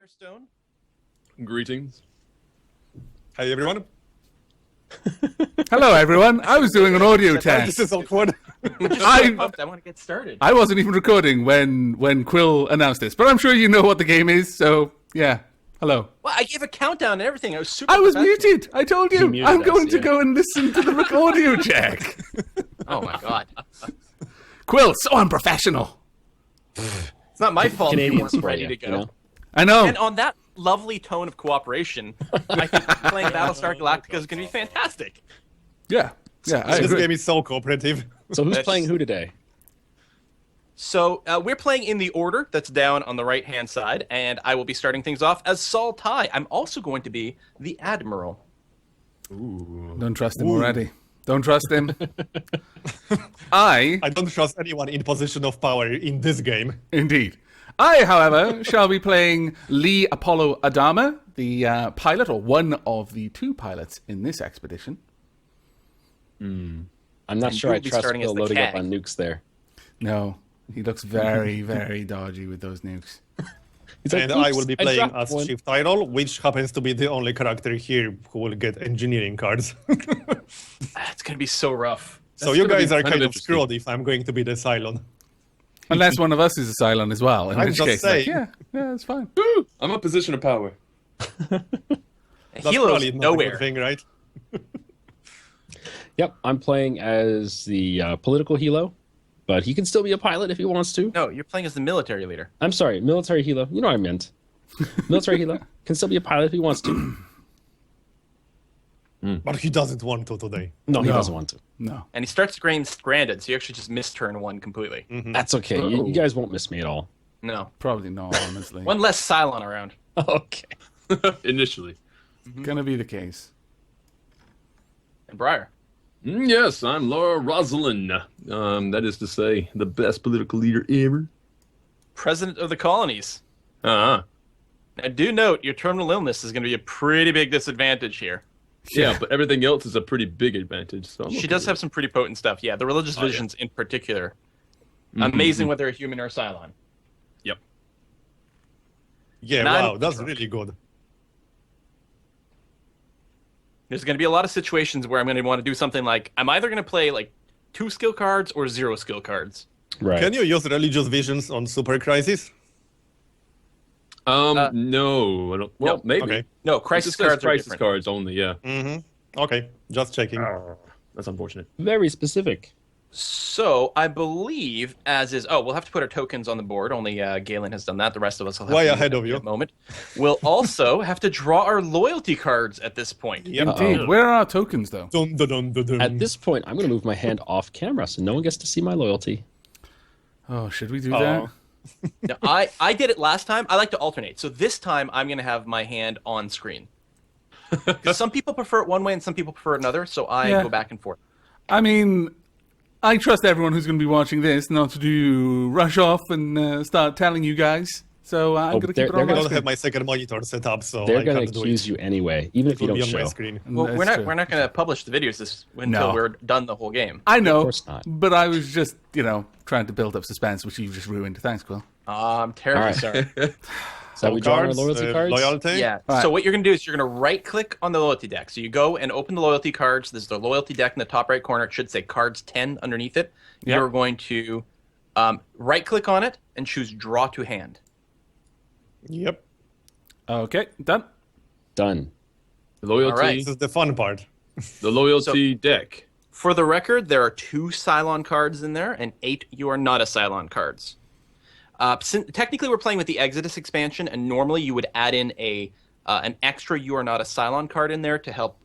Stone. Greetings. Hi, everyone. Hello, everyone. I was doing an audio This test. is awkward. I want to get started. I wasn't even recording when Quill announced this, but I'm sure you know what the game is, so yeah. Hello. Well, I gave a countdown and everything. I was super. I was professional. muted. I told you. muted I'm us, going to yeah. go and listen to the audio check. Oh my god! Quill, so unprofessional. It's not my fault. You Canadians weren't for ready you, to go. you know? I know. And on that lovely tone of cooperation, I think playing Battlestar Galactica is going to be fantastic. Yeah. Yeah, I This agree. game is so cooperative. So who's That's- playing who today? So we're playing in the order that's down on the right-hand side, and I will be starting things off as Saul Ty. I'm also going to be the Admiral. Don't trust him already. Don't trust him. I don't trust anyone in position of power in this game. Indeed. I, however, shall be playing Lee Apollo Adama, the pilot, or one of the two pilots in this expedition. I'm not And sure you'll I be trust starting as Bill the loading up CAG. on nukes there. No, he looks very, very dodgy with those nukes. He's like, And I "Oops, will be playing dropped as one." Chief Tyrol, which happens to be the only character here who will get engineering cards. It's going to be so rough. So you gonna be guys are kind of kind of interesting. screwed if I'm going to be the Cylon. Unless one of us is a Cylon as well. In I'm which just case, saying. yeah, it's fine. Woo! I'm a position of power. That's Helo's probably not a nowhere. good thing, right? Yep, I'm playing as the political helo, but he can still be a pilot if he wants to. No, you're playing as the military leader. I'm sorry, military helo. You know what I meant. Military helo can still be a pilot if he wants to. But he doesn't want to today. No, he No. doesn't want to. No. And he starts getting stranded, so you actually just missed turn one completely. That's okay. You guys won't miss me at all. No. Probably not, honestly. One less Cylon around. Okay. Initially. Gonna be the case. And Briar. Yes, I'm Laura Rosalind. That is to say, the best political leader ever. President of the colonies. Uh-huh. Now, do note, your terminal illness is going to be a pretty big disadvantage here. Yeah, but everything else is a pretty big advantage. So I'm She okay does with have some pretty potent stuff. Yeah, the religious yeah. visions in particular. Amazing whether a human or a Cylon. it. Yep. Yeah, And I'm- wow, that's really good. There's going to be a lot of situations where I'm going to want to do something like, I'm either going to play like 2 skill cards or 0 skill cards. Right. Can you use religious visions on Super Crisis? No, I don't. Well, No, maybe. Okay. No, It crisis just says cards are crisis different. cards only, yeah. Okay, just checking. That's unfortunate. Very specific. So, I believe, as is... Oh, we'll have to put our tokens on the board. Only Galen has done that. The rest of us will have Way to do ahead that of in you. a moment. We'll also have to draw our loyalty cards at this point. Yep. Indeed. Where are our tokens, though? Dun, dun, dun, dun, dun. At this point, I'm going to move my hand off camera so no one gets to see my loyalty. Oh, should we do that? Now, I did it last time. I like to alternate. So this time, I'm going to have my hand on screen. 'Cause some people prefer it one way and some people prefer it another, so I Yeah. go back and forth. I mean, I trust everyone who's going to be watching this not to do rush off and start telling you guys. So I'm Oh, going to they're keep it on I my don't screen. have my second monitor set up, so They're I going can't to do accuse it. you anyway, even if It you will be don't on show. my screen. Well, That's we're true. not going to publish the videos until No. we're done the whole game. I know, course not. but I was just, trying to build up suspense, which you've just ruined. Thanks, Quill. I'm terribly All right. sorry. So we draw our Cards, loyalty cards? Loyalty? Yeah. All right. So what you're going to do is you're going to right-click on the loyalty deck. So you go and open the loyalty cards. There's the loyalty deck in the top right corner. It should say cards 10 underneath it. Yep. You're going to right-click on it and choose draw to hand. Yep. Okay, done. Done. The loyalty, All right. This is the fun part. the loyalty deck. For the record, there are 2 Cylon cards in there and 8 You Are Not a Cylon cards. Technically, we're playing with the Exodus expansion, and normally you would add in an extra You Are Not a Cylon card in there to help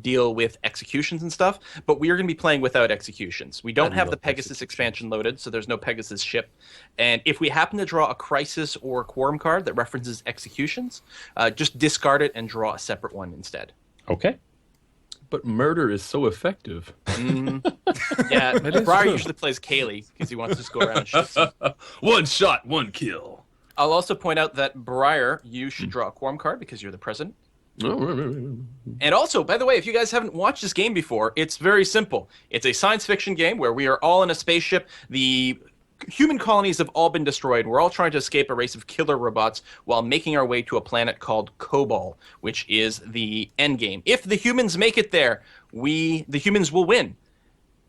deal with executions and stuff, but we are going to be playing without executions. We don't have the Pegasus expansion loaded, so there's no Pegasus ship. And if we happen to draw a Crisis or a Quorum card that references executions, just discard it and draw a separate one instead. Okay. But murder is so effective. Yeah, is Briar true. usually plays Kaylee because he wants to just go around and shoot stuff. One shot, one kill. I'll also point out that Briar, you should draw a Quorum card because you're the president. Oh, right. And also, by the way, if you guys haven't watched this game before, it's very simple. It's a science fiction game where we are all in a spaceship. The human colonies have all been destroyed. We're all trying to escape a race of killer robots while making our way to a planet called Kobol, which is the end game. If the humans make it there, the humans will win.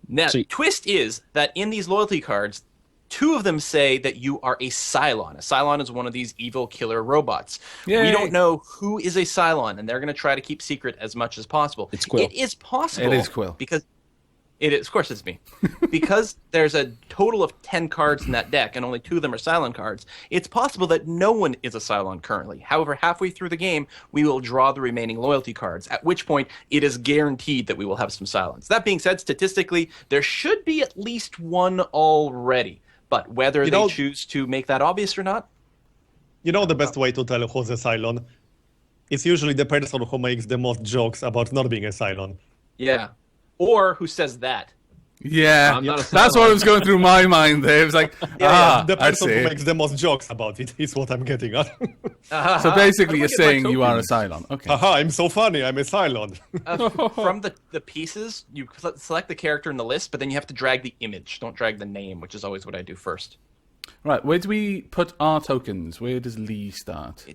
Now, the twist is that in these loyalty cards, 2 of them say that you are a Cylon. A Cylon is one of these evil killer robots. Yay. We don't know who is a Cylon, and they're going to try to keep secret as much as possible. It's Quill. It is possible. It is Quill. Because it is, of course it's me. Because there's a total of 10 cards in that deck, and only 2 of them are Cylon cards, it's possible that no one is a Cylon currently. However, halfway through the game, we will draw the remaining loyalty cards, at which point it is guaranteed that we will have some Cylons. That being said, statistically, there should be at least one already. But whether they choose to make that obvious or not... You know the best way to tell who's a Cylon? It's usually the person who makes the most jokes about not being a Cylon. Yeah. Or who says that. Yeah, I'm not a that's Cylon. what was going through my mind there. It was like, The I person see. who makes the most jokes about it is what I'm getting at. So basically, you're How do I get my saying you are a tokens? Cylon. Okay. Haha, I'm so funny, I'm a Cylon. From the pieces, you select the character in the list, but then you have to drag the image. Don't drag the name, which is always what I do first. Right, where do we put our tokens? Where does Lee start?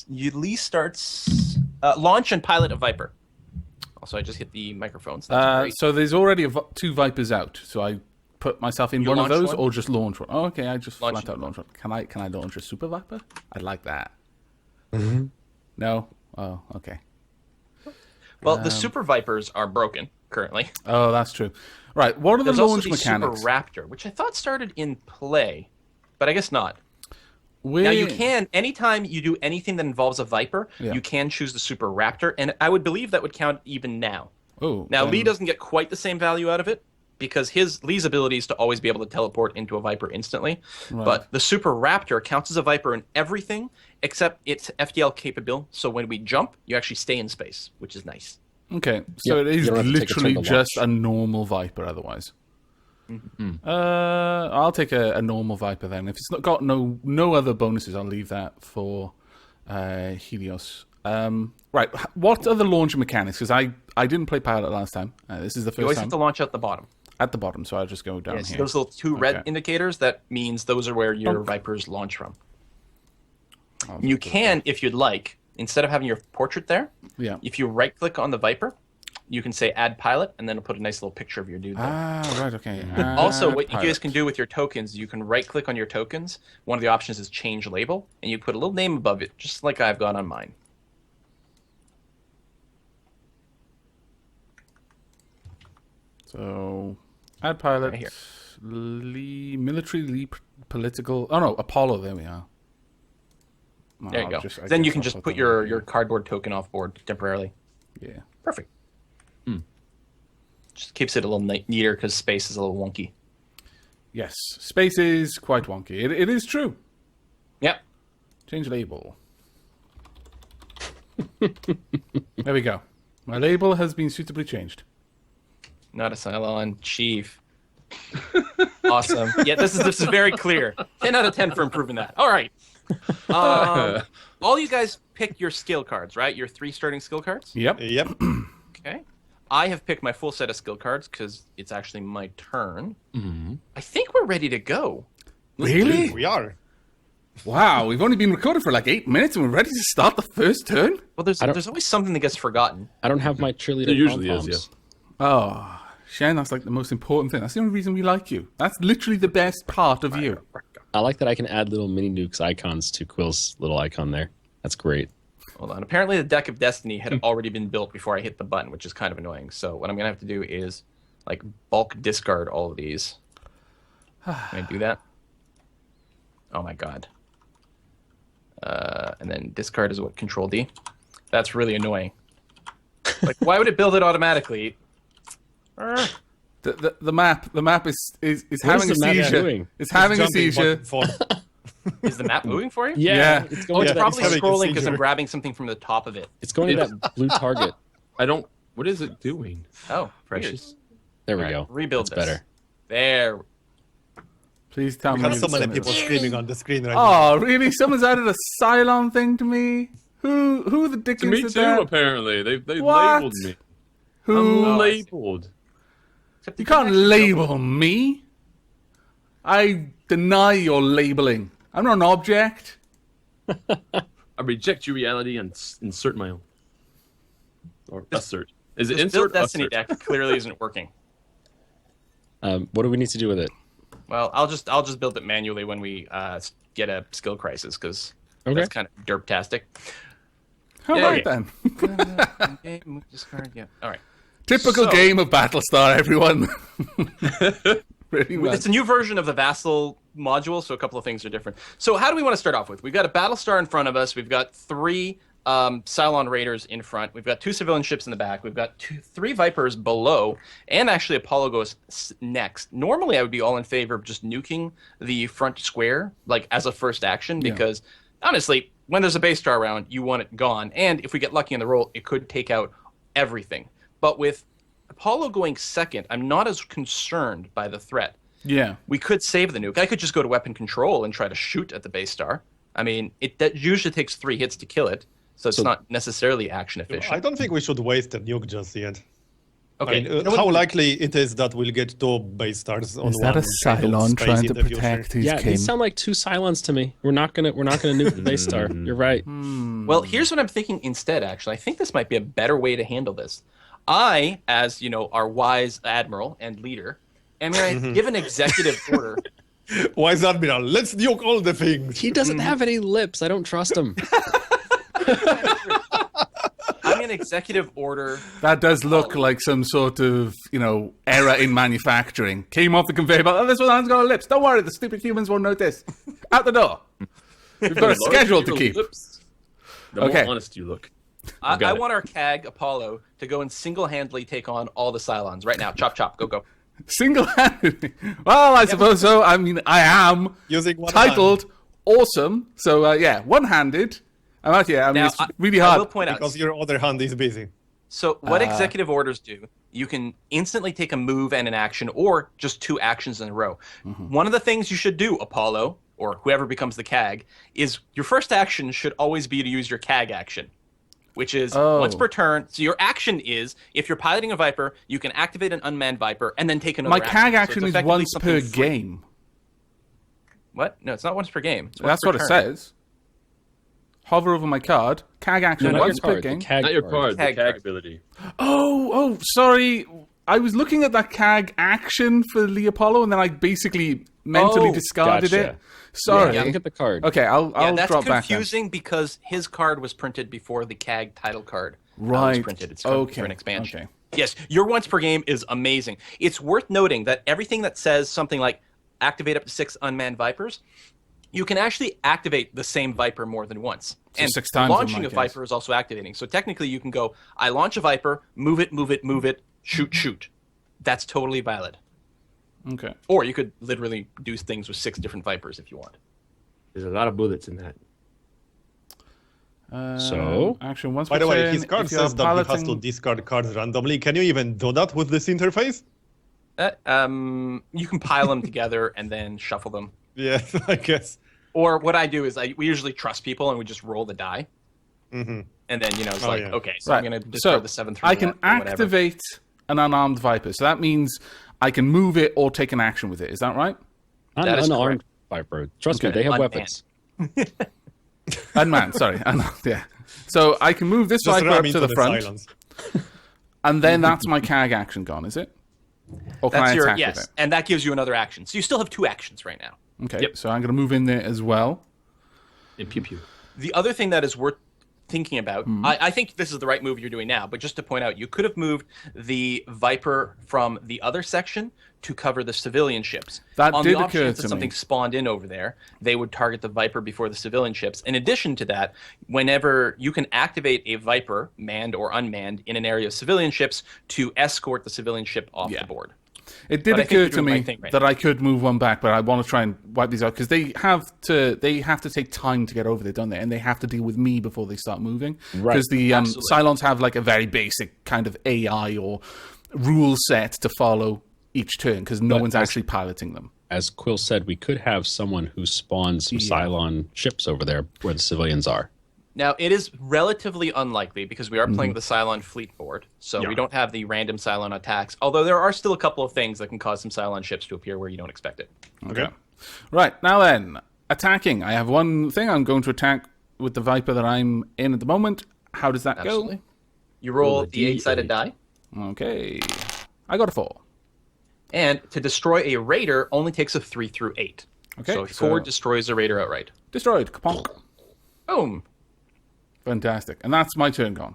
Lee starts... launch and pilot a Viper. Also, I just hit the microphone, so that's great. So there's already 2 Vipers out. So I put myself in You one of launch those, one? or just launch one. Oh, okay, I just Launch flat out launch one. Can I launch a Super Viper? I'd like that. Mm-hmm. No. Oh, okay. Well, the Super Vipers are broken currently. Oh, that's true. Right. What are the There's launch also the mechanics? Super Raptor, which I thought started in play, but I guess not. Where... Now, you can, anytime you do anything that involves a Viper, Yeah. you can choose the Super Raptor, and I would believe that would count even now. Oh, Now, then- Lee doesn't get quite the same value out of it, because Lee's ability is to always be able to teleport into a Viper instantly. Right. But the Super Raptor counts as a Viper in everything, except it's FDL capable, so when we jump, you actually stay in space, which is nice. Okay, so Yep, it is you don't have to take a turn literally to just launch. a normal Viper otherwise. I'll take a normal Viper then. If it's not got no other bonuses, I'll leave that for Helios. Right, what are the launch mechanics? Because I didn't play pilot last time. This is the You first always time have to launch at the bottom. at the bottom, so I'll just go down Yes, here. those little 2 red Okay. indicators, that means those are where your Vipers launch from. You can, if you'd like, instead of having your portrait there, Yeah. if you right-click on the Viper, you can say Add Pilot, and then it'll put a nice little picture of your dude there. Ah, right, okay. Also, what you Pilot. guys can do with your tokens, you can right-click on your tokens. One of the options is Change Label, and you put a little name above it, just like I've got on mine. So, add pilot, Right here. military, political. Oh no, Apollo. There we are. No, There you I'll go. just- I Then you guess can I'll just put them your, over your here. cardboard token off board temporarily. Yeah. Perfect. Just keeps it a little neater because space is a little wonky. Yes, space is quite wonky. It is true. Yep. Change label. There we go. My label has been suitably changed. Not a Cylon Chief. Awesome. Yeah, this is very clear. 10 out of 10 for improving that. All right. All you guys pick your skill cards, right? Your 3 starting skill cards? Yep. Yep. Okay. I have picked my full set of skill cards because it's actually my turn. I think we're ready to go. Really? We are. Wow, we've only been recording for like 8 minutes and we're ready to start the first turn? Well, there's always something that gets forgotten. I don't have my cheerleader. There usually pom-poms. is, Oh, Shane, that's like the most important thing. That's the only reason we like you. That's literally the best part of you. I like that I can add little mini nukes icons to Quill's little icon there. That's great. Hold on. Apparently, the deck of destiny had already been built before I hit the button, which is kind of annoying. So what I'm gonna have to do is like bulk discard all of these. Can I do that? Oh my god. And then discard is what? Control D. That's really annoying. Like, why would it build it automatically? The map is What having a is the map seizure. doing? It's having a Jumping seizure. back and forth. Is the map moving for you? Yeah. It's Oh, going it's to probably having a scrolling because I'm seizure. grabbing something from the top of it. it's going to that blue target. I don't. What is it doing? Oh, Precious. There we All right, go. rebuild That's this. better. There. Please tell We me. have so it's many gonna- people screaming on the screen right now. Oh, really? Someone's added a Cylon thing to me? Who the To dickens me did too. that? Apparently, they What? labeled me. Who? I'm labeled. Except You it didn't can't actually label me. I deny your labeling. I'm not an object. I reject your reality and insert my own. Or assert. Is it This insert? build Destiny Assert. deck clearly isn't working. What do we need to do with it? Well, I'll just build it manually when we get a skill crisis, because Okay. that's kind of derptastic. All Yeah, right, okay. then. Okay, discard, yeah. All right. Typical So- game of Battlestar, everyone. Pretty much. It's a new version of the Vassal module, so a couple of things are different. So how do we want to start off with? We've got a Battlestar in front of us. We've got 3 Cylon Raiders in front. We've got 2 civilian ships in the back. We've got 3 Vipers below, and actually Apollo goes next. Normally, I would be all in favor of just nuking the front square, like as a first action, because honestly, when there's a base star around, you want it gone. And if we get lucky in the roll, it could take out everything. But with Apollo going second, I'm not as concerned by the threat. Yeah. We could save the nuke. I could just go to weapon control and try to shoot at the base star. I mean, that usually takes 3 hits to kill it, so it's not necessarily action efficient. I don't think we should waste a nuke just yet. Okay. I mean, how likely it is that we'll get 2 base stars on Is one that a Cylon space trying in to the future? protect his Yeah, king? these sound like 2 Cylons to me. We're not gonna nuke the base star. You're right. Well, here's what I'm thinking instead, actually. I think this might be a better way to handle this. I, as, our wise admiral and leader, am going to give an executive order. Wise Admiral, let's nuke all the things. He doesn't have any lips. I don't trust him. I'm going to executive order. That does look like some sort of, error in manufacturing. Came off the conveyor belt. Oh, this one's got lips. Don't worry, the stupid humans won't notice. Out the door. We've got a The schedule larger to your keep. lips, the Okay. more honest you look. I got it. want our CAG, Apollo, to go and single-handedly take on all the Cylons right now. Chop, chop, go, go. Single-handedly. Well, I suppose so. I mean, I am Using one titled Awesome. So, one-handed. I'm out here. I mean, Now, it's really hard. I will point out. Because your other hand is busy. So what executive orders do, you can instantly take a move and an action, or just 2 actions in a row. One of the things you should do, Apollo, or whoever becomes the CAG, is your first action should always be to use your CAG action, which is once per turn. So your action is, if you're piloting a Viper, you can activate an unmanned Viper and then take another My action. CAG So action it's is effectively once something per free. game. What? No, it's not once per game. It's once That's per what it turn. says. Hover over my card. CAG action Not your once per card, the game. CAG Not your card. card, the CAG CAG card. ability. Oh, sorry. I was looking at that CAG action for the Apollo, and then I basically mentally Oh, discarded gotcha. it. Sorry. Yeah, look at the card. Okay, I'll Yeah, that's drop back then. confusing because his card was printed before the CAG title card was Right. printed. It's come Okay. for an expansion. Okay. Yes, your once per game is amazing. It's worth noting that everything that says something like activate up to 6 unmanned Vipers, you can actually activate the same Viper more than once. So and 6 times in launching my a case. Viper is also activating. So technically you can go, I launch a Viper, move it, shoot, shoot. That's totally valid. Okay. Or you could literally do things with 6 different Vipers if you want. There's a lot of bullets in that. So? Action once By per the way, turn, his card if you're says that he has to piloting- discard cards randomly. Can you even do that with this interface? You can pile them together and then shuffle them. Yeah, I guess. Or what I do is we usually trust people and we just roll the die. Mm-hmm. And then, it's Oh, like, yeah. okay, so I'm going to discard the 7th I can activate an unarmed Viper. So that means I can move it or take an action with it. Is that right? Not That an is unarmed Viper. Trust me, Okay. they have Unmanned. weapons. Unmanned, sorry. Unarmed, yeah. So I can move this Just Viper ram up into to the front, silence. and then that's my CAG action gone, is it? Or can That's I your, attack yes. with it? And that gives you another action. So you still have 2 actions right now. Okay, Yep. so I'm going to move in there as well. And pew pew. The other thing that is worth thinking about, I think this is the right move you're doing now, but just to point out, you could have moved the Viper from the other section to cover the civilian ships. That On did the off occur chance to that me. something spawned in over there, they would target the Viper before the civilian ships. In addition to that, whenever you can activate a Viper, manned or unmanned, in an area of civilian ships to escort the civilian ship off Yeah. the board. It did But I think occur you're to doing the me right thing right that I could move one back, but I want to try and wipe these out because they have to take time to get over there, don't they? And they have to deal with me before they start moving. Right. Because the Absolutely. Cylons have like a very basic kind of AI or rule set to follow each turn because no one's actually piloting them. As Quill said, we could have someone who spawns some Cylon ships over there where the civilians are. Now, it is relatively unlikely because we are playing the Cylon fleet board, so we don't have the random Cylon attacks, although there are still a couple of things that can cause some Cylon ships to appear where you don't expect it. Okay. Right, now then, attacking. I have one thing. I'm going to attack with the Viper that I'm in at the moment. How does that Absolutely. You roll a the 8-sided D8. die. go? Okay. I got a 4. And to destroy a raider only takes a 3 through 8. Okay, So so- 4 destroys a raider outright. Destroyed. Kaponk. Boom. Fantastic. And that's my turn gone.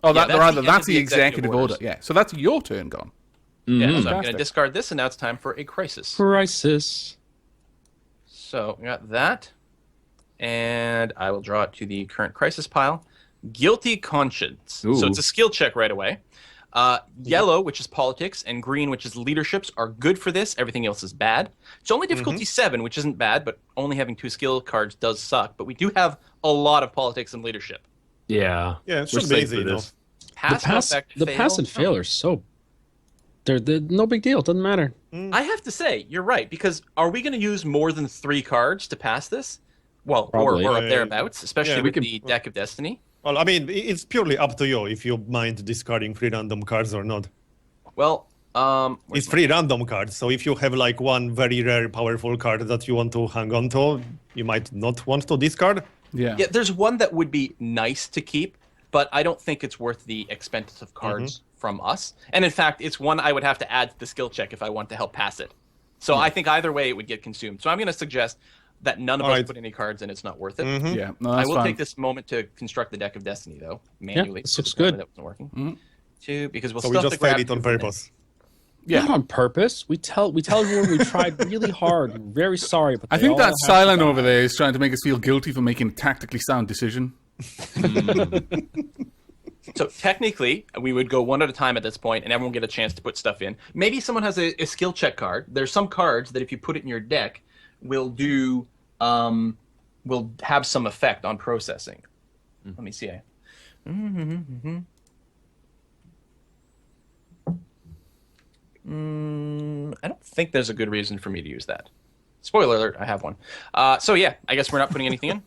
Oh, Yeah, that's the the executive executive orders. order. Yeah, so that's your turn gone. Yeah, so I'm going Fantastic. to discard this, and now it's time for a crisis. Crisis. So we got that. And I will draw it to the current crisis pile. Guilty Conscience. Ooh. So it's a skill check right away. Yellow, which is politics, and green, which is leaderships, are good for this. Everything else is bad. It's only difficulty 7, which isn't bad, but only having 2 skill cards does suck. But we do have a lot of politics and leadership. Yeah. Yeah, it We're should be safe easy, for you know. this. Pass, The pass and fail are so. They're no big deal. It doesn't matter. I have to say, you're right, because are we going to use more than 3 cards to pass this? Well, Probably. or up thereabouts, especially Yeah, with we the Deck of Destiny. Well, I mean, it's purely up to you if you mind discarding 3 random cards or not. Well, It's 3 random cards, so if you have like one very rare, powerful card that you want to hang on to, you might not want to discard. Yeah. yeah, there's one that would be nice to keep, but I don't think it's worth the expense of cards from us. And in fact, it's one I would have to add to the skill check if I want to help pass it. So I think either way it would get consumed. So I'm going to suggest that none of us Alright. put any cards in. It's not worth it. Yeah. No, I that's will fine. take this moment to construct the Deck of Destiny, though, manually. this looks because apparently good. That wasn't working. 2, because we'll So still we have just to grab failed it on 2 minutes. purpose. Yeah. Not on purpose. We tell everyone we tried really hard. We're very sorry, but I they think all that have to Cylon die. over there is trying to make us feel guilty for making a tactically sound decision. So technically, we would go one at a time at this point, and everyone get a chance to put stuff in. Maybe someone has a skill check card. There's some cards that if you put it in your deck, will do will have some effect on processing. Let me see. I don't think there's a good reason for me to use that. Spoiler alert, I have one. So yeah, I guess we're not putting anything in.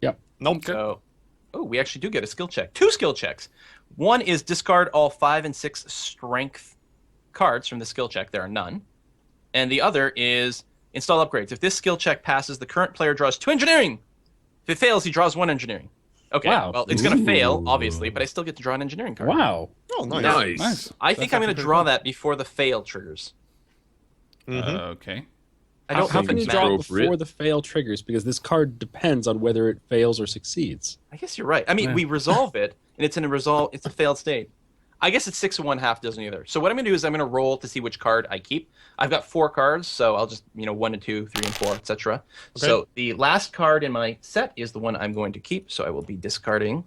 Yep. Nope. So, we actually do get a skill check. 2 skill checks. One is discard all 5 and 6 strength cards from the skill check. There are none. And the other is install upgrades. If this skill check passes, the current player draws 2 engineering. If it fails, he draws 1 engineering. Okay, Wow. well, it's going to fail, obviously, but I still get to draw an engineering card. Wow. Oh, nice. Nice. Nice. I think I'm going to draw that before the fail triggers. Okay. I don't How think can you it's draw it appropriate. before the fail triggers? Because this card depends on whether it fails or succeeds. I guess you're right. I mean, we resolve it, and it's it's a failed state. I guess it's 6 and 1/2 dozen either. So what I'm going to do is I'm going to roll to see which card I keep. I've got 4 cards, so I'll just 1 and 2, 3 and 4, etc. So the last card in my set is the one I'm going to keep. So I will be discarding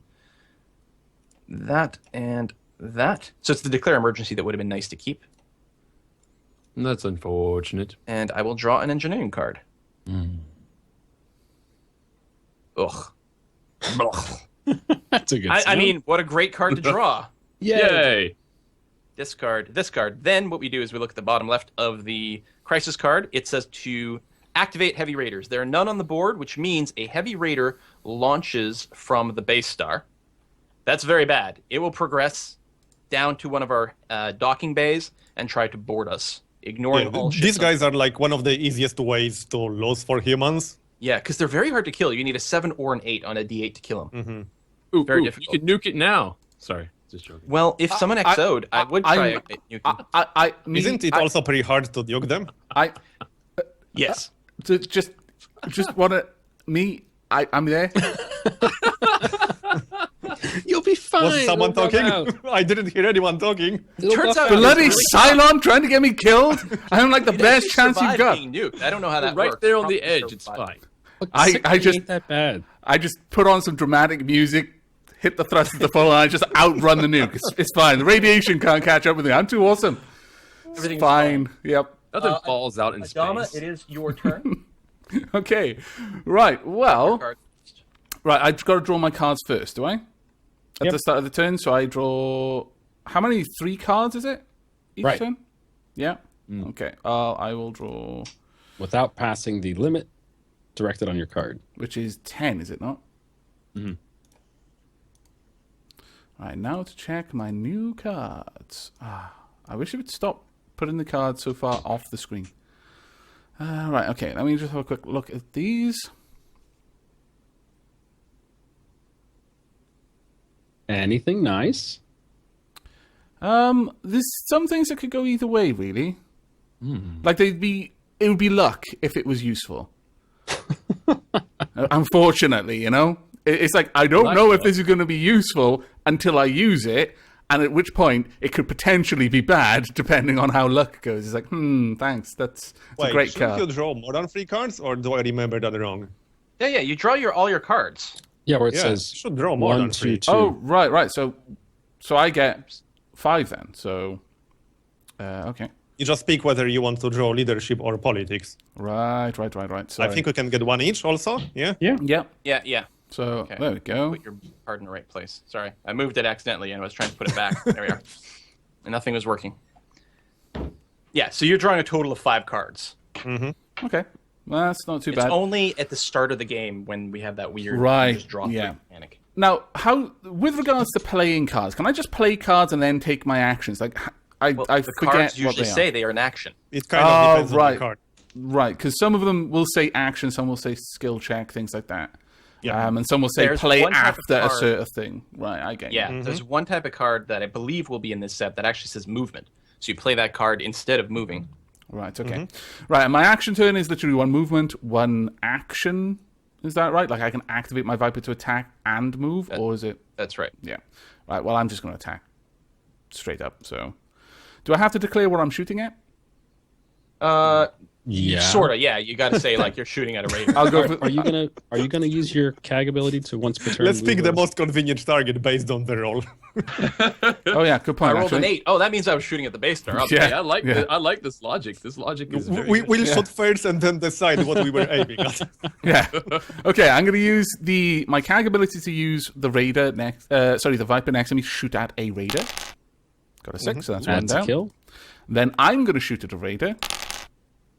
that and that. So it's the declare emergency that would have been nice to keep. That's unfortunate. And I will draw an engineering card. Ugh. That's a good I mean, what a great card to draw. Yay! Discard this card. Then what we do is we look at the bottom left of the crisis card. It says to activate heavy raiders. There are none on the board, which means a heavy raider launches from the base star. That's very bad. It will progress down to one of our docking bays and try to board us, ignoring all ships. These guys are like one of the easiest ways to lose for humans. Yeah, because they're very hard to kill. You need a 7 or an 8 on a D8 to kill them. Ooh, Very ooh, difficult. You can nuke it now. Sorry, just joking. Well, if someone XO'd, I would try nuking. Isn't it also pretty hard to nuke them? Yes. Just want to I'm there. You'll be fine. Was someone It'll come talking? out. I didn't hear anyone talking. It'll Turns buff out- out. Bloody really Cylon trying to get me killed. I'm like the You'd best actually chance you've survive got. being nuked. I don't know how that Right works. there on the Probably edge, it's survive. fine. Look, I 60 just- ain't that bad. I just put on some dramatic music, hit the thrust of the full, and I just outrun the nuke. It's fine. The radiation can't catch up with me. I'm too awesome. Everything's Fine. Yep. Nothing falls out in Adama, space. it is your turn. Okay. Right. Well. Card. Right. I've got to draw my cards first, do I? At Yep. the start of the turn, so I draw. How many? 3 cards is it? Each Right. turn. Yeah. Okay. I will draw, Without passing the limit directed on your card. which is 10, is it not? Mm-hmm. Right, now to check my new cards. I wish it would stop putting the cards so far off the screen. Right, okay. Let me just have a quick look at these. Anything nice? There's some things that could go either way, really. Like it would be luck if it was useful. Unfortunately, you know, it's like I don't know if this is going to be useful until I use it, and at which point it could potentially be bad depending on how luck goes. It's like, thanks, that's a great shouldn't card. you draw more than 3 cards, or do I remember that wrong? Yeah, you draw all your cards. Yeah, where it Yeah, says you should draw more 1, than 2, 3. 2. Oh, right. So I get 5 then. So, okay. You just pick whether you want to draw leadership or politics. Right. So I think we can get 1 each also, yeah? Yeah. Yeah. So there we go. Put your card in the right place. Sorry, I moved it accidentally and I was trying to put it back. There we are. And nothing was working. Yeah, so you're drawing a total of 5 cards. Okay. Well, that's not too It's bad. only at the start of the game when we have that weird Right, just draw yeah. three mechanic. Now, with regards to playing cards, can I just play cards and then take my actions? Like, I Well, forget the cards what usually they are. say they are an action. It kind of depends on right. the card. Right, because some of them will say action, some will say skill check, things like that. Yeah. And some will say There's play one type of after a card- certain thing. Right, I get you. Yeah, there's one type of card that I believe will be in this set that actually says movement. So you play that card instead of moving. Right, okay. Right, and my action turn is literally 1 movement, 1 action. Is that right? Like I can activate my Viper to attack and move, or is it... That's right. Yeah. Right, well, I'm just going to attack. Straight up, so... Do I have to declare what I'm shooting at? Yeah. Sorta, yeah. You got to say like you're shooting at a radar. I'll go for... Are you gonna use your CAG ability to once per turn? Let's pick move the those? most convenient target based on the roll. Oh, yeah, good I point, rolled actually. an 8. Oh, that means I was shooting at the base star. Yeah. Hey, I like Yeah. I like this logic. This logic is very good. We'll shoot first and then decide what we were aiming at. Yeah. Okay, I'm going to use my CAG ability to use the Raider next... the Viper next to me, shoot at a Raider. Got a 6, so that's 1 That's a down. kill. Then I'm going to shoot at a Raider.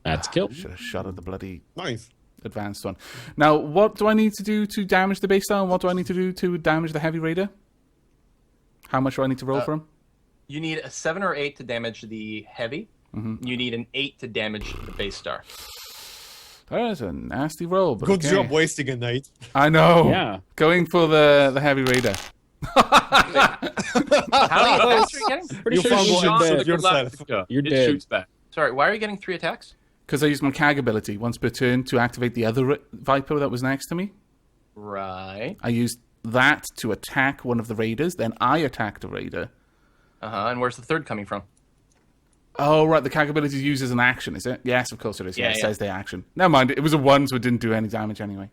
That's a kill. Should have shot at the bloody Nice. advanced one. Now, what do I need to do to damage the base star, and what do I need to do to damage the heavy Raider? How much do I need to roll for him? You need a 7 or 8 to damage the heavy. You need an 8 to damage the base star. That is a nasty roll, but Good okay. job wasting a night. I know. Yeah. Going for the heavy Raider. How many attacks are you getting? Pretty You sure found you one should dead. dead. yourself. You're it dead. shoots back. Sorry, why are you getting 3 attacks? Because I used my CAG ability once per turn to activate the other Viper that was next to me. Right. I used that to attack one of the Raiders, then I attacked a Raider. And where's the third coming from? Oh, right, the CAG ability is used as an action, is it? Yes, of course it is. Yeah, it Yeah. says the action. Never mind, it was a 1, so it didn't do any damage anyway.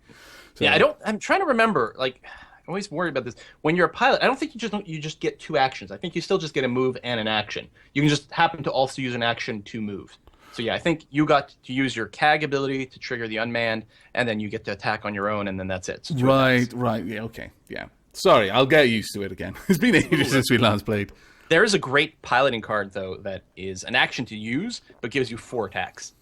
So, Yeah, I'm trying to remember, like, I'm always worried about this. When you're a pilot, I don't think you just get 2 actions. I think you still just get a move and an action. You can just happen to also use an action to move. So yeah, I think you got to use your CAG ability to trigger the unmanned, and then you get to attack on your own, and then that's it. So 2 attacks. Right, yeah, okay, yeah. Sorry, I'll get used to it again. It's been ages since we last played. There is a great piloting card, though, that is an action to use, but gives you 4 attacks.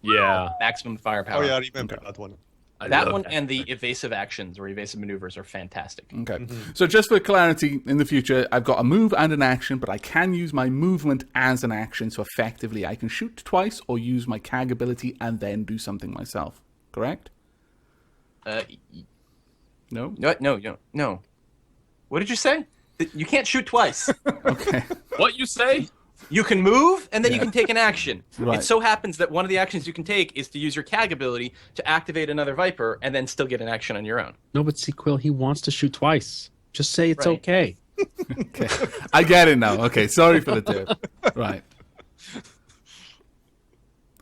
Yeah. Maximum firepower. Oh yeah, I remember that one. I That love one and the evasive actions or evasive maneuvers are fantastic. Okay, so just for clarity, in the future, I've got a move and an action, but I can use my movement as an action, so effectively I can shoot twice or use my CAG ability and then do something myself. Correct? Uh, No? no. What did you say? You can't shoot twice. Okay. What you say? You can move, and then you can take an action. Right. It so happens that one of the actions you can take is to use your CAG ability to activate another Viper, and then still get an action on your own. No, but see, Quill, he wants to shoot twice. Just say it's Right. okay. Okay. I get it now. Okay, sorry for the tip. Right.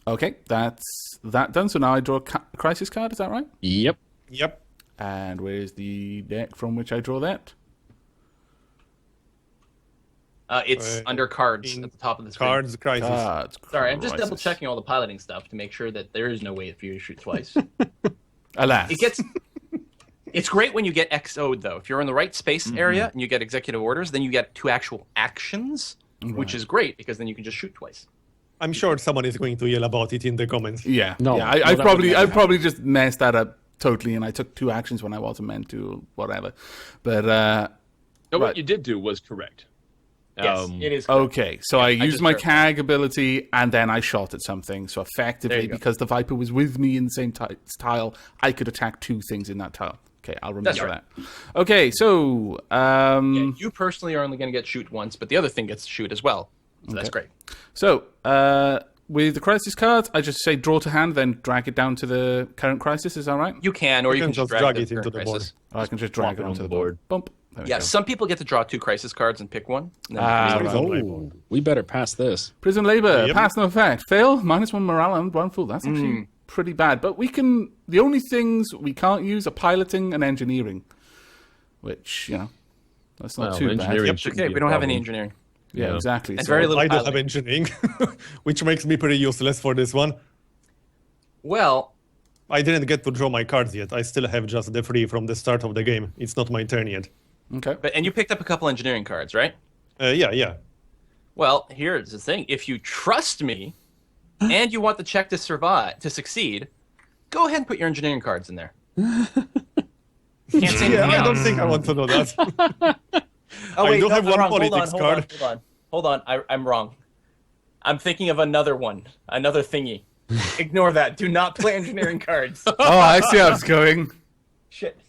Okay, that's that done. So now I draw a crisis card, is that right? Yep. Yep. And where's the deck from which I draw that? It's under cards at the top of the screen. Cards, crisis. Cards. Sorry, I'm just crisis. double checking all the piloting stuff to make sure that there is no way for you to shoot twice. Alas. It's great when you get XO'd, though. If you're in the right space area and you get executive orders, then you get 2 actual actions, which is great because then you can just shoot twice. I'm sure someone is going to yell about it in the comments. Yeah. No, yeah. no, I that probably would I never probably just messed that up totally, and I took 2 actions when I wasn't meant to, whatever. But No, Right. what you did do was correct. Yes, it is. Correct. Okay, so I used just my verified. CAG ability, and then I shot at something. So There effectively, you go. because the Viper was with me in the same tile, I could attack 2 things in that tile. Okay, I'll remember right. that. Okay, so Yeah, you personally are only going to get shoot once, but the other thing gets shoot as well. So that's great. So, with the crisis cards, I just say draw to hand, then drag it down to the current crisis. Is that right? You can, or you can just drag it the into current the board. crisis. Or I can just drag Plop it it on onto the the board. Bump. There we Yeah, go. some people get to draw 2 crisis cards and pick one. And then Ah, you can use it. Oh, we better pass this. Prison labor, Yep. pass no effect. Fail, -1 morale and 1 fool. That's actually pretty bad. But we can. The only things we can't use are piloting and engineering, which that's not too bad. engineering It's shouldn't okay, be we a don't have any problem. engineering. Yeah, Yeah. exactly. And So- very little I don't have piloting. engineering, which makes me pretty useless for this one. Well, I didn't get to draw my cards yet. I still have just the 3 from the start of the game. It's not my turn yet. Okay. and you picked up a couple engineering cards, right? Yeah. Well, here's the thing. If you trust me and you want the check to succeed, go ahead and put your engineering cards in there. Can't say anything I don't else. think I want to know that. Oh, I wait, do no, have I'm one wrong. politics card. Hold on. I'm wrong. I'm thinking of another one. Another thingy. Ignore that. Do not play engineering cards. Oh, I see how it's going. Shit.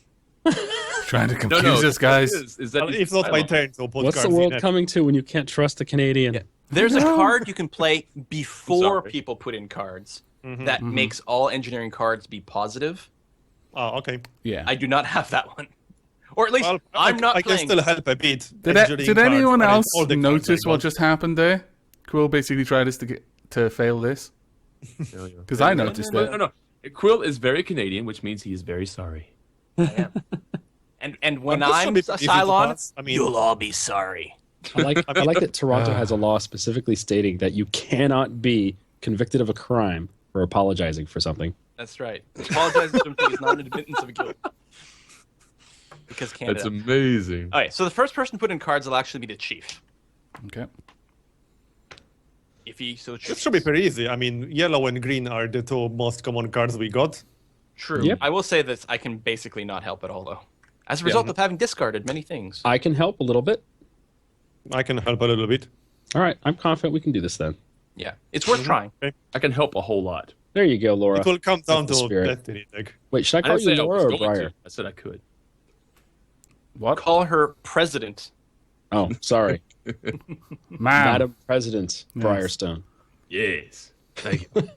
Trying to No, confuse us, guys. Is that It's not my turn, so put What's the cards world in. coming to when you can't trust a Canadian? There's a card you can play before Sorry. people put in cards that makes all engineering cards be positive. Oh, okay. Yeah. I do not have that one. Or at least Well, I'm not I can playing. still help a bit. Did engineering cards, anyone but else all the cards notice I what got. just happened there? Quill basically tried us to fail this because I noticed No, it. no. Quill is very Canadian, which means he is very sorry. And when This I'm should be a easy to Cylon, pass. I mean- you'll all be sorry. I like that Toronto has a law specifically stating that you cannot be convicted of a crime for apologizing for something. That's right. Apologizing to something is not an admittance of guilt. Because Canada. That's amazing. All right, so the first person to put in cards will actually be the chief, Okay. if he so This chooses. should be pretty easy. I mean, yellow and green are the 2 most common cards we got. True. Yep. I will say that I can basically not help at all, though, as a result of having discarded many things. I can help a little bit. I can help a little bit. All right, I'm confident we can do this then. Yeah, it's worth trying. I can help a whole lot. There you go, Laura. It will come down That's the to spirit. Destiny deck. Wait, should I I call didn't you say I Laura was or going Briar? to. I said I could. What? Call her president. Oh, sorry. Ma'am. Madam President Briarstone. Yes. Thank you.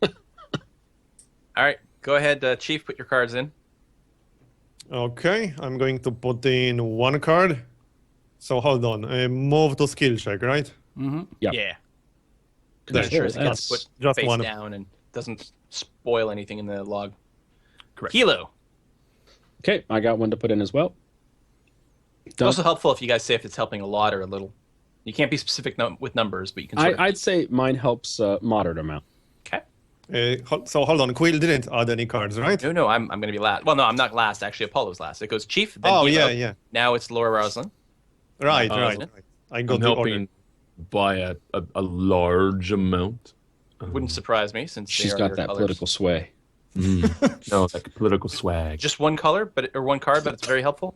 All right, go ahead, chief. Put your cards in. Okay, I'm going to put in 1 card. So hold on. Move to skill check, right? Yep. Yeah. There. Sure, it that's gets put just face one. down and doesn't spoil anything in the log. Correct. Kilo. Okay, I got one to put in as well. It's Done. also helpful if you guys say if it's helping a lot or a little. You can't be specific with numbers, but you can. Sort of... I'd say mine helps a moderate amount. Okay. So hold on. Quill didn't add any cards, right? No, I'm going to be last. Well, no, I'm not last. Actually, Apollo's last. It goes Chief. Then Oh, Hilo. yeah. Now it's Laura Roslin. Right. isn't it? I got I'm the order. helping by a large amount. Wouldn't surprise me since She's they are got your that colors. political sway. No, like political swag. Just one color, or one card, but it's very helpful.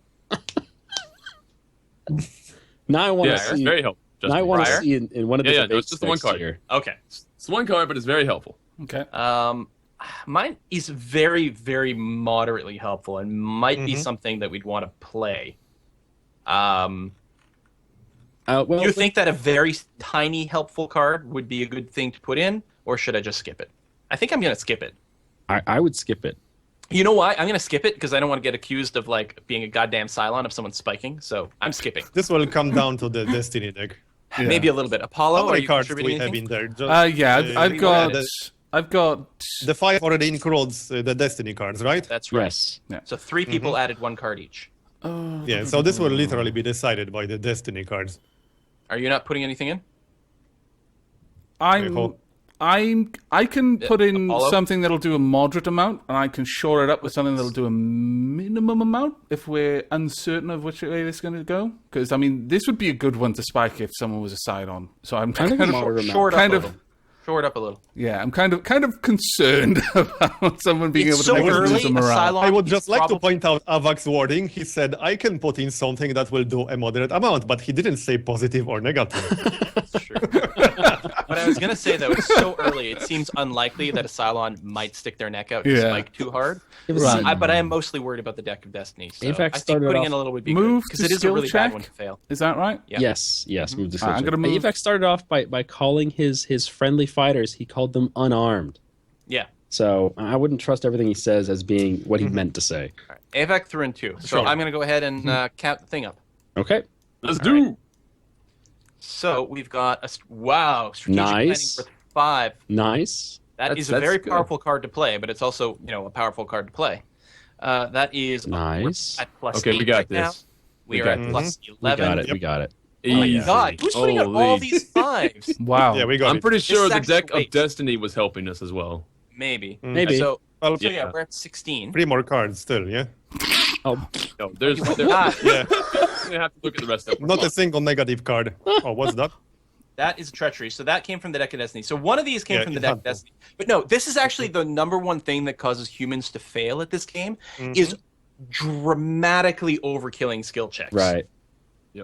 Now I want Yeah, to it's see. very helpful. Just Now I want to Briar? see in one of the Yeah, no, debates it's just the one next card. year. Okay. It's one card, but it's very helpful. Okay. Mine is very, very moderately helpful and might be something that we'd want to play. Well, You think that a very tiny helpful card would be a good thing to put in, or should I just skip it? I think I'm going to skip it. I would skip it. You know why? I'm going to skip it because I don't want to get accused of like being a goddamn Cylon if someone's spiking. So I'm skipping. This will come down to the Destiny deck. Maybe a little bit. Apollo, How are many you cards do contributing we have anything? in there? Just, Yeah, I've we got. were I've got. the 5 already includes the Destiny cards, right? That's right. Yes. So 3 people added 1 card each. Yeah. So this will literally be decided by the Destiny cards. Are you not putting anything in? I can put in Apollo? something that'll do a moderate amount, and I can shore it up with something that'll do a minimum amount if we're uncertain of which way this is going to go. Because I mean, this would be a good one to spike if someone was a side on. So I'm I think kind a moderate of amount. Short up kind a of little. Shore it up a little. Yeah, I'm kind of concerned about someone being It's able to so make us early, lose the a morale. Cylon I would is just like to probably- point out Avak's wording. He said, I can put in something that will do a moderate amount, but he didn't say positive or negative. That's true. But I was going to say, though, it's so early, it seems unlikely that a Cylon might stick their neck out and Yeah. spike too hard. Right. But I am mostly worried about the Deck of Destiny. So AVAX I think started putting off- in a little would be Move good. Because to it is a skill really check? bad one to fail. Is that right? Yeah. Yes, move the I'm gonna move. AVAX started off by calling his friendly fighters, he called them unarmed. Yeah. So I wouldn't trust everything he says as being what he meant to say. All right. AVAC threw in 2. So Sure. I'm going to go ahead and count the thing up. Okay. Let's All do. right. So we've got a strategic Nice. planning worth 5. Nice. That's a That's very good. powerful card to play, but it's also a powerful card to play. That is Nice. at plus Okay, 8 we got right now. this. We We are got at this. plus We 11. got it. We got it. Oh my Easy. god, who's putting out all Holy. these 5s? Wow. Yeah, we got I'm it. pretty sure is the actually deck of weight. Destiny was helping us as well. Maybe. Maybe. So, Well, so yeah, Yeah. we're at 16. 3 more cards still, yeah? Oh, No, there's. Ah, Yeah. We have to look at the rest of them. Not a single negative card. Oh, what's that? that is treachery. So that came from the Deck of Destiny. So one of these came Yeah, from the it Deck had of to. Destiny. But no, this is actually the number one thing that causes humans to fail at this game is dramatically overkilling skill checks. right.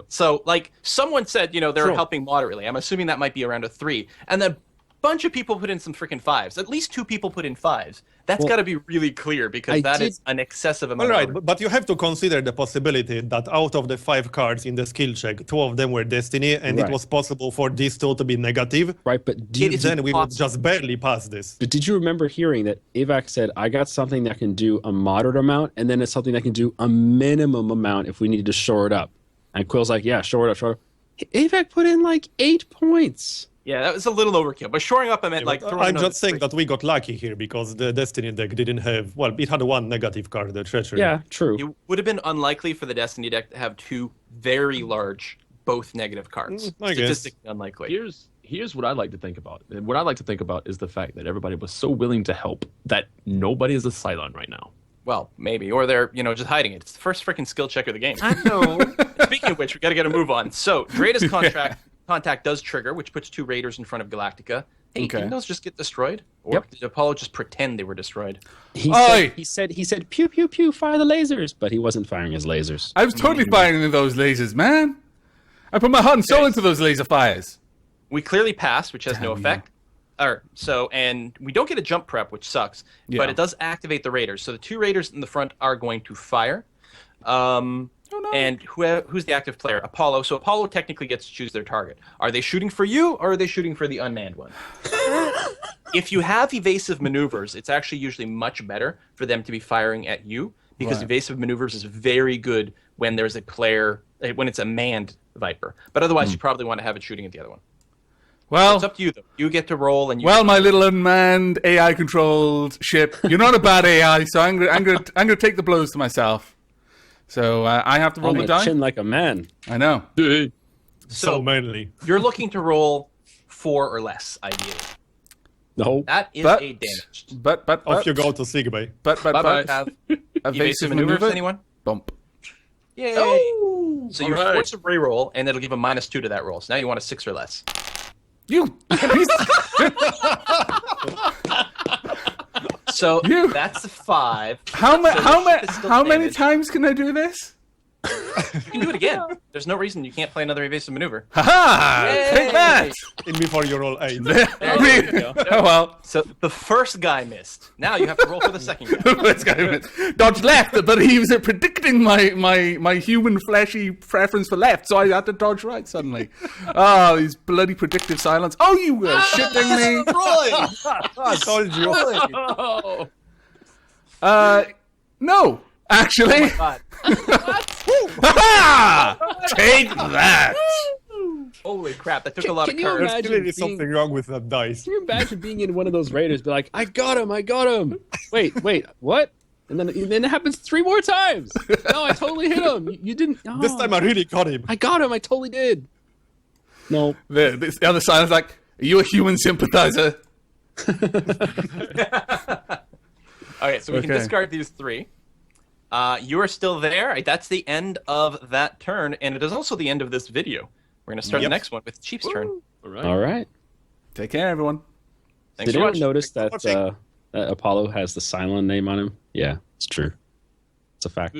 So, like, someone said, they're Sure. helping moderately. I'm assuming that might be around a 3. And then a bunch of people put in some freaking 5s. At least 2 people put in 5s. That's Well, got to be really clear because I that did- is an excessive All amount. right, of but you have to consider the possibility that out of the 5 cards in the skill check, 2 of them were Destiny, and Right. it was possible for these 2 to be negative. Right. But It is Then we would impossible. just barely pass this. But did you remember hearing that AVAX said, I got something that can do a moderate amount, and then it's something that can do a minimum amount if we need to shore it up? And Quill's like, yeah, shore it up, shore it up. AVAC put in like 8 points. Yeah, that was a little overkill. But shoring up, I meant like throwing I'm another just saying 3. that we got lucky here because the Destiny deck didn't have, well, it had 1 negative card, the Treachery. Yeah, true. It would have been unlikely for the Destiny deck to have 2 very large, both negative cards. I guess. Statistically unlikely. Here's what I like to think about. And what I like to think about is the fact that everybody was so willing to help that nobody is a Cylon right now. Well, maybe. Or they're, just hiding it. It's the first freaking skill check of the game. I know. Speaking of which, we got to get a move on. So, Draeda's contact does trigger, which puts 2 raiders in front of Galactica. Hey, Okay. didn't those just get destroyed? Or Yep. did Apollo just pretend they were destroyed? Oi! He said, pew, pew, pew, fire the lasers. But he wasn't firing his lasers. I was totally firing those lasers, man. I put my heart and soul into those laser fires. We clearly pass, which has no effect. And we don't get a jump prep, which sucks. Yeah. But it does activate the raiders. So the 2 raiders in the front are going to fire. No. And who's the active player? Apollo. So Apollo technically gets to choose their target. Are they shooting for you, or are they shooting for the unmanned one? If you have evasive maneuvers, it's actually usually much better for them to be firing at you because Right. evasive maneuvers is very good when there's a player, when it's a manned Viper. But otherwise, you probably want to have it shooting at the other one. Well, It's up to you, though. You get to roll, and you. well, my little unmanned AI-controlled ship. You're not a bad AI, so I'm gonna take the blows to myself. So I have to roll On the the die. chin like a man. I know. So manly. You're looking to roll 4 or less, ideally. No. That is But- a damaged. But Off you go to Sigbay. But Bye-bye. Have evasive evasive maneuvers, maneuver. anyone? Bump. Yay! Oh, So you're alright. forced to re-roll, and it'll give a -2 to that roll. So now you want a 6 or less. You. So You- that's a 5. How So the ship is still many damaged. times can I do this? You can do it again. There's no reason you can't play another evasive maneuver. Haha! Yay! Take that. In before you roll 8. There you go. Oh well. So the first guy missed. Now you have to roll for the second guy. This guy dodged left, but he was predicting my human fleshy preference for left, so I had to dodge right suddenly. Oh, these bloody predictive silence. Oh, you were shitting me. I told you. No, actually. God. Ha! Take that. Holy crap, that took a lot of Can you courage. There's imagine clearly being- something wrong with that dice. Can you imagine being in one of those raiders, be like, I got him. Wait, what? And then it happens 3 more times. No, I totally hit him. You didn't. No. This time I really caught him. I got him. I totally did. No. The other side is like, are you a human sympathizer? Okay, so we can Okay. discard these 3. You are still there. That's the end of that turn, and it is also the end of this video. We're going to start Yep. the next one with Chief's turn. All right. All right. Take care, everyone. Thanks Did for anyone watching. notice Thanks for that Apollo has the Cylon name on him? Yeah, it's true. It's a fact.